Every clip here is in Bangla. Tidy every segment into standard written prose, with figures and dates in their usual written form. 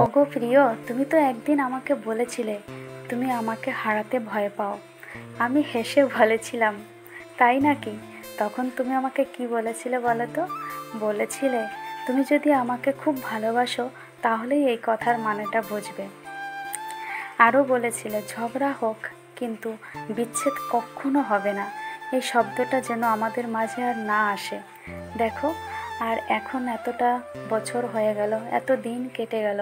ওগো প্রিয়, তুমি তো একদিন আমাকে বলেছিলে তুমি আমাকে হারাতে ভয় পাও। আমি হেসে বলেছিলাম, তাই নাকি? তখন তুমি আমাকে কি বলেছিলে বলো তো? বলেছিলে তুমি যদি আমাকে খুব ভালোবাসো তাহলেই এই কথার মানেটা বুঝবে। আরও বলেছিলে ঝগড়া হোক কিন্তু বিচ্ছেদ কখনো হবে না। এই শব্দটা যেন আমাদের মাঝে আর না আসে। দেখো, আর এখন এতটা বছর হয়ে গেল, এত দিন কেটে গেল,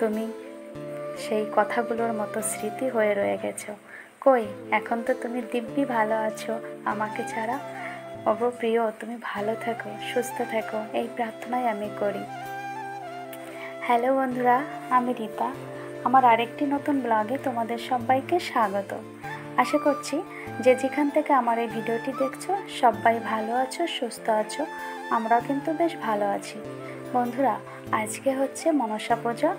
তুমি সেই কথাগুলোর মতো স্মৃতি হয়ে রয়ে গেছো। কই, এখন তো তুমি দিব্যি ভালো আছো আমাকে ছাড়া। ওগো প্রিয়, তুমি ভালো থেকো, সুস্থ থেকো, এই প্রার্থনাই আমি করি। হ্যালো বন্ধুরা, আমি রীতা। আমার আরেকটি নতুন ব্লগে তোমাদের সবাইকে স্বাগত। আশা করছি যে যেখান থেকে আমার এই ভিডিওটি দেখছো সবাই ভালো আছো, সুস্থ আছো। আমরাও কিন্তু বেশ ভালো আছি। বন্ধুরা, আজকে হচ্ছে মনসা পুজো।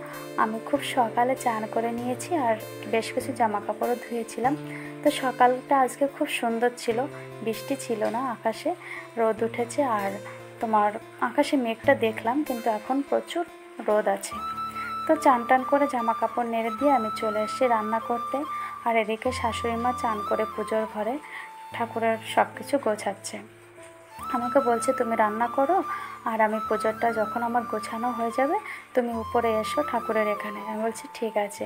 আমি খুব সকালে চান করে নিয়েছি আর বেশ কিছু জামা কাপড়ও ধুয়েছিলাম। তো সকালটা আজকে খুব সুন্দর ছিল, বৃষ্টি ছিল না, আকাশে রোদ উঠেছে। আর তোমার আকাশে মেঘটা দেখলাম, কিন্তু এখন প্রচুর রোদ আছে। তো চান টান করে জামা কাপড় নেড়ে দিয়ে আমি চলে এসেছি রান্না করতে। আর এদিকে শাশুড়ি মা চান করে পুজোর ঘরে ঠাকুরের সব কিছু গোছাচ্ছে। আমাকে বলছে তুমি রান্না করো, আর আমি পুজোরটা যখন আমার গোছানো হয়ে যাবে তুমি উপরে এসো ঠাকুরের এখানে। আমি বলছি ঠিক আছে।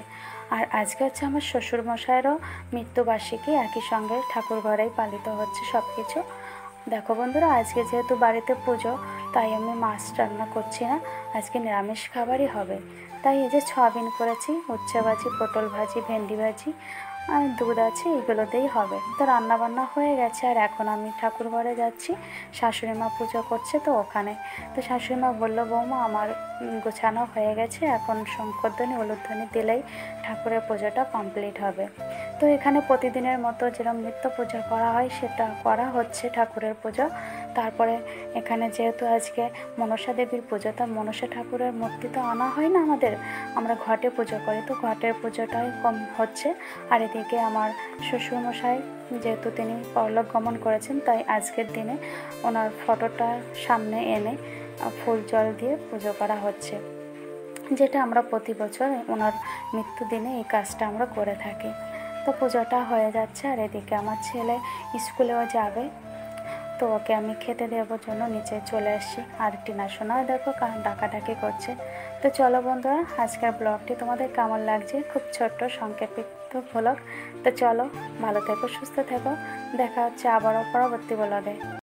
আর আজকে হচ্ছে আমার শ্বশুরমশাইয়েরও মৃত্যুবার্ষিকী, একই সঙ্গে ঠাকুর ঘরেই পালিত হচ্ছে সব কিছু। দেখো বন্ধুরা, আজকে যেহেতু বাড়িতে পুজো তাই আমি মাছ রান্না করছি না, আজকে নিরামিষ খাবারই হবে। তাই এই যে সয়াবিন করেছি, উচ্ছে ভাজি, পটল ভাজি, ভেন্ডি ভাজি আর দুধ আছে, এগুলোতেই হবে। তো রান্নাবান্না হয়ে গেছে আর এখন আমি ঠাকুর ঘরে যাচ্ছি। শাশুড়ি মা পুজো করছে তো ওখানে। তো শাশুড়ি মা বললো বৌমা আমার গোছানো হয়ে গেছে, এখন শঙ্করধ্বনি উলুধ্বনি দিলেই ঠাকুরের পুজোটা কমপ্লিট হবে। তো এখানে প্রতিদিনের মতো যেরকম নিত্য পূজা করা হয় সেটা করা হচ্ছে, ঠাকুরের পুজো। তারপরে এখানে যেহেতু আজকে মনসা দেবীর পুজো, তা মনসা ঠাকুরের মূর্তি তো আনা হয় না আমাদের, আমরা ঘটে পুজো করি, তো ঘটের পুজোটাই কম হচ্ছে। আর এদিকে আমার শ্বশুরমশাই যেহেতু তিনি পরলোক গমন করেছেন, তাই আজকের দিনে ওনার ফটোটা সামনে এনে ফুল জল দিয়ে পুজো করা হচ্ছে, যেটা আমরা প্রতি বছর ওনার মৃত্যুদিনে এই কাজটা আমরা করে থাকি। তো পুজোটা হয়ে যাচ্ছে আর এদিকে আমার ছেলে স্কুলেও যাবে, তো ওকে আমি খেতে দেওয়ার জন্য নিচে চলে আসছি। আর টিনা সোনাও দেখো ডাকাডাকি করছে। তো চলো বন্ধুরা, আজকের ব্লগটি তোমাদের কেমন লাগছে, খুব ছোট্ট সংক্ষেপিত ব্লগ। তো চলো, ভালো থেকো, সুস্থ থেকো, দেখা হচ্ছে আবারও পরবর্তী ব্লগে।